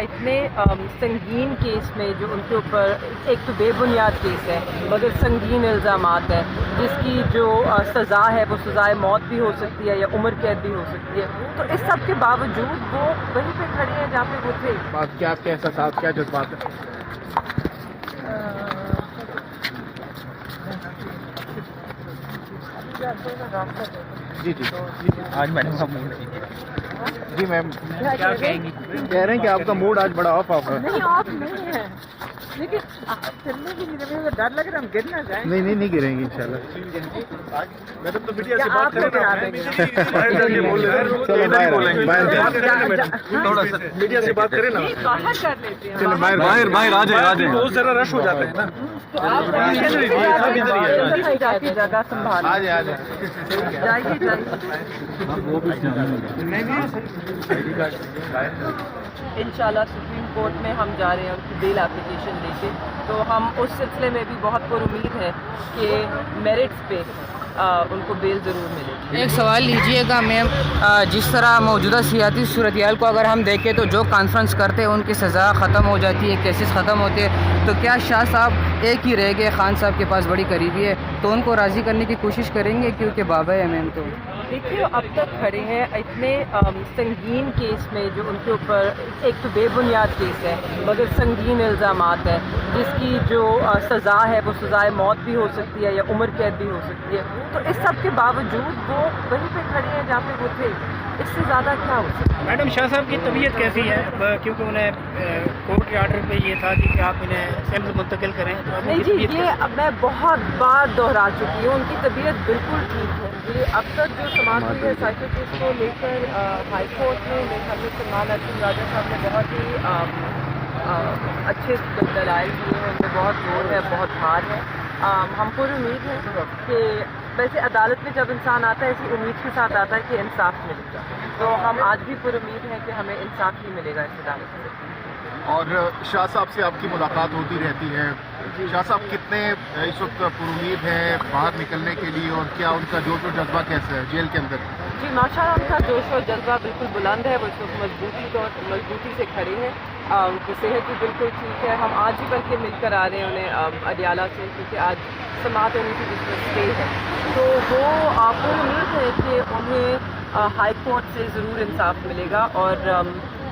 اتنے سنگین کیس میں جو ان کے اوپر ایک تو بے بنیاد کیس ہے مگر سنگین الزامات ہیں جس کی جو سزا ہے وہ سزائے موت بھی ہو سکتی ہے یا عمر قید بھی ہو سکتی ہے، تو اس سب کے باوجود وہ وہیں پہ کھڑے ہیں جہاں پہ وہ تھے۔ کیا آپ کے احساسات، کیا جذبات ہیں؟ جی جی آج میڈم کا موڈ جی میم کیا کہیں گی؟ کہہ رہے ہیں کہ آپ کا موڈ آج بڑا آف ہے۔ نہیں آف نہیں ہے، لیکن چلنے کی ڈر لگ رہا ہے ہم گر نہ جائیں۔ نہیں گریں گی انشاءاللہ۔ میڈم تو میڈیا سے بات کریں تھوڑا سا میڈیا سے بات کریں نا، باہر کر لیتے ہیں، چلیں باہر آ جائیں، بہت ذرا رش ہو جاتا ہے نا۔ تو آپ جگہ سنبھال آ جائیں جائیے۔ انشاءاللہ سپریم کورٹ میں ہم جا رہے ہیں ان کی بیل اپلیکیشن لے کے، تو ہم اس سلسلے میں بھی بہت پر امید ہے کہ میرٹس پہ ان کو بیل ضرور ملے گی۔ ایک سوال لیجئے گا میم، جس طرح موجودہ سیاسی صورتحال کو اگر ہم دیکھیں تو جو کانفرنس کرتے ہیں ان کی سزا ختم ہو جاتی ہے، کیسز ختم ہوتے ہیں، تو کیا شاہ صاحب ایک ہی رہ گئے، خان صاحب کے پاس بڑی قریبی ہے، تو ان کو راضی کرنے کی کوشش کریں گے کیونکہ بابا ہے میم؟ تو دیکھیے اب تک کھڑے ہیں اتنے سنگین کیس میں جو ان کے اوپر ایک تو بے بنیاد کیس ہے مگر سنگین الزامات ہیں جس کی جو سزا ہے وہ سزائے موت بھی ہو سکتی ہے یا عمر قید بھی ہو سکتی ہے، تو اس سب کے باوجود وہ وہیں پہ کھڑے ہیں جہاں پہ وہ تھے، اس سے زیادہ کیا ہو سکتا ہے؟ میڈم شاہ صاحب کی طبیعت کیسی ہے؟ کیونکہ انہیں کورٹ کے آرڈر پہ یہ تھا کہ آپ انہیں سیمپل منتقل کریں، تو اب ان نہیں کی جی، طبیعت یہ میں بہت بار دہرا چکی ہوں، ان کی طبیعت بالکل ٹھیک ہے۔ یہ اب تک جو سماعت ہوئی ہے سائیکٹرسٹ کو لے کر ہائی کورٹ میں میرے خیال میں سلمان احسن راجہ صاحب نے بہت ہی اچھے دلائل دیے ہیں، ان میں بہت زور ہے، بہت بھار ہے۔ ہم پر امید ہے کہ ویسے عدالت میں جب انسان آتا ہے اسی امید کے ساتھ آتا ہے کہ انصاف ملے گا، تو ہم آج بھی پر امید ہیں کہ ہمیں انصاف ہی ملے گا اس عدالت سے۔ اور شاہ صاحب سے آپ کی ملاقات ہوتی رہتی ہے، شاہ صاحب کتنے اس وقت پر امید ہیں باہر نکلنے کے لیے، اور کیا ان کا جوش و جذبہ کیسا ہے جیل کے اندر؟ جی ماشاء اللہ ان کا جوش و جذبہ بالکل بلند ہے، وہ اس وقت مضبوطی سے کھڑے ہیں، ان کی صحت بھی بالکل ٹھیک ہے۔ ہم آج بھی بلکہ مل کر آ رہے ہیں انہیں اڈیالہ سے، کیونکہ آج سماعت ہونی تھی جس میں اسٹے ہے، تو وہ پر امید ہے کہ انہیں ہائی کورٹ سے ضرور انصاف ملے گا، اور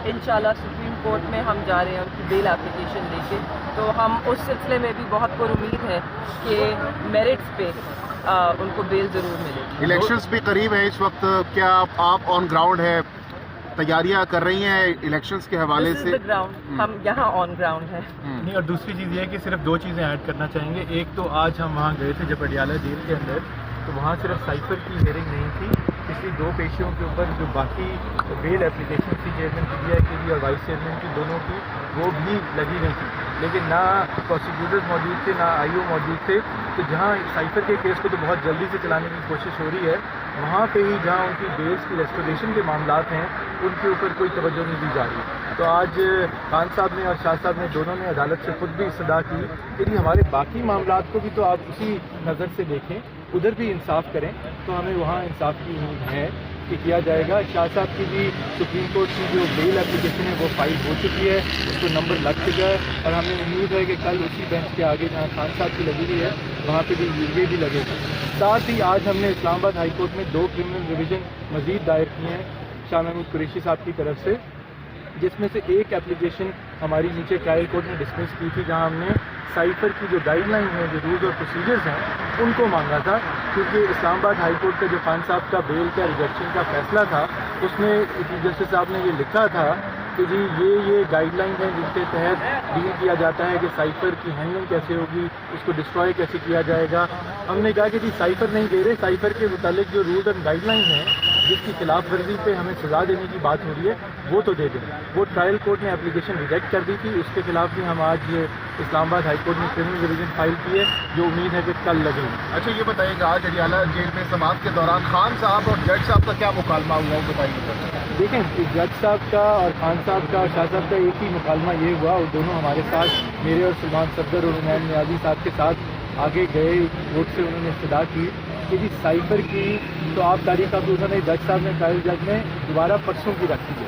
انشاءاللہ سپریم کورٹ میں ہم جا رہے ہیں ان کی بیل اپلیکیشن لے کے، تو ہم اس سلسلے میں بھی بہت پر امید ہے کہ میرٹس پہ ان کو بیل ضرور ملے گی۔ الیکشنز بھی قریب ہیں اس وقت، کیا آپ آن گراؤنڈ ہے، تیاریاں کر رہی ہیں الیکشنز کے حوالے سے؟ گراؤنڈ ہم یہاں آن گراؤنڈ ہیں۔ نہیں، اور دوسری چیز یہ ہے کہ صرف دو چیزیں ایڈ کرنا چاہیں گے۔ ایک تو آج ہم وہاں گئے تھے جب اڈیالہ جیل کے اندر، تو وہاں صرف سائفر کی ہیئرنگ نہیں تھی، پچھلی دو پیشیوں کے اوپر جو باقی بیل اپلیکیشن تھی چیئرمین پی ٹی آئی کے لیے اور وائس چیئرمین کی دونوں کی، وہ بھی لگی نہیں تھی، لیکن نہ پروسیکیوٹرز موجود تھے نہ آئی او موجود تھے، تو جہاں سائفر کے کیس کو تو بہت جلدی سے چلانے کی کوشش ہو رہی ہے، وہاں پہ ہی جہاں ان کی بیلز کی ریسٹوریشن کے معاملات ہیں ان کے اوپر کوئی توجہ نہیں دی جا رہی۔ تو آج خان صاحب نے اور شاہ صاحب نے دونوں نے عدالت سے خود بھی استدعا کی کہ جی ہمارے باقی معاملات کو بھی تو آپ اسی نظر سے دیکھیں، ادھر بھی انصاف کریں، تو ہمیں وہاں انصاف کی امید ہے کہ کیا جائے گا۔ شاہ صاحب کی بھی سپریم کورٹ کی جو بیل اپلیکیشن ہے وہ فائل ہو چکی ہے، اس کو نمبر لگ چکا ہے، اور ہمیں امید ہے کہ کل اسی بینچ کے آگے جہاں خان صاحب کی لگی ہوئی ہے وہاں پہ بھی یہ بھی لگے گا۔ ساتھ ہی آج ہم نے اسلام آباد ہائی کورٹ میں 2 کرمنل ریویژن مزید دائر کیے ہیں شاہ محمود قریشی صاحب کی طرف سے، جس میں سے ایک اپلیکیشن ہماری نیچے ٹرائل کورٹ نے ڈسمس کی تھی، جہاں ہم نے سائفر کی جو گائیڈ لائن ہیں، جو رولز اور پروسیجرز ہیں، ان کو مانگا تھا، کیونکہ اسلام آباد ہائی کورٹ کا جو خان صاحب کا بیل کا ریجیکشن کا فیصلہ تھا، اس میں چیف جسٹس صاحب نے یہ لکھا تھا کہ جی یہ گائیڈ لائن ہیں جن کے تحت ڈیل کیا جاتا ہے کہ سائفر کی ہینڈلنگ کیسے ہوگی، اس کو ڈسٹروائے کیسے کیا جائے گا۔ ہم نے کہا کہ جی سائفر نہیں دے رہے، سائفر کے متعلق جو رولز اینڈ گائیڈ لائن ہیں جس کی خلاف ورزی پہ ہمیں سزا دینے کی بات ہو رہی ہے وہ تو دے دیں۔ وہ ٹرائل کورٹ نے اپلیکیشن ریجیکٹ کر دی تھی، اس کے خلاف بھی ہم آج اسلام آباد ہائی کورٹ میں کرمنل ریویژن فائل کی ہے، جو امید ہے کہ کل لگے گی۔ اچھا یہ بتائیے گا آج اڈیالہ جیل میں سماعت کے دوران خان صاحب اور جج صاحب کا کیا مکالمہ ہوا، وہ بتائیے۔ دیکھیں جج صاحب کا اور خان صاحب کا اور شاہ صاحب کا ایک ہی مکالمہ یہ ہوا، وہ دونوں ہمارے ساتھ میرے اور سلمان صفدر اور عمین نیازی صاحب کے ساتھ آگے گئے، کورٹ سے انہوں نے استدعا کی کہ جی سائفر کی تو آپ تاریخ افروزہ نے جج صاحب نے ٹرائل جج نے دوبارہ پرسوں کی رکھ دیجیے،